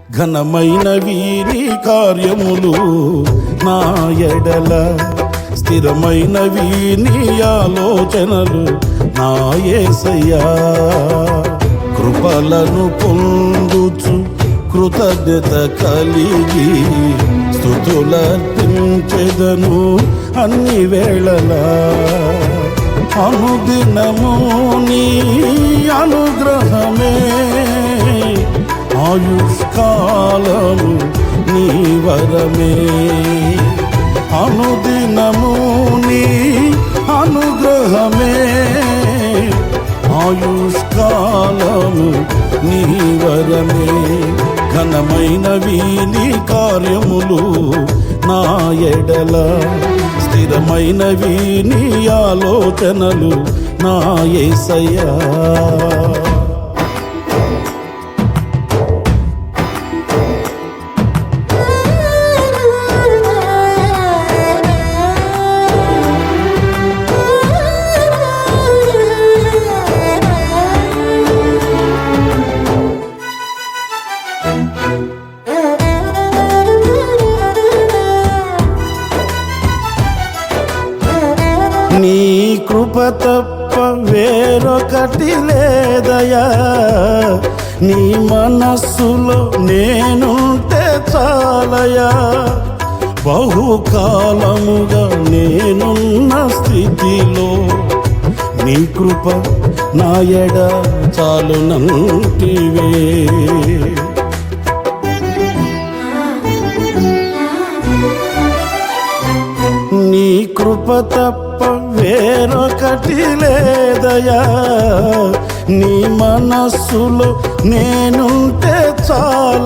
ఘనమైనవి నీ కార్యములు నా ఎడల, స్థిరమైనవి నీ ఆలోచనలు నా యేసయ్యా. కృపలను పొందుచు కృతజ్ఞత కలిగి స్తుతులర్పించెదను అన్ని వేళలా. అనుదినము నీ అనుగ్రహమే, ఆయుష్కాలము నీ వరమే. అనుదినము నీ అనుగ్రహమే, ఆయుష్కాలము నీ వరమే. ఘనమైనవి నీ కార్యములు నా ఎడల, స్థిరమైనవి నీ ఆలోచనలు నా యేసయ్యా. నీ కృప తప్ప వేరొకటి లేదయా, నీ మనస్సులో నేనుంటే చాలయా. బహుకాలముగా నేనున్న స్థితిలో నీ కృప నా ఎడ చాలునంటివే. నీ కృప తప్ప వేరొకటి లేదయా, నీ మనస్సులో నేనుంటే చాలా.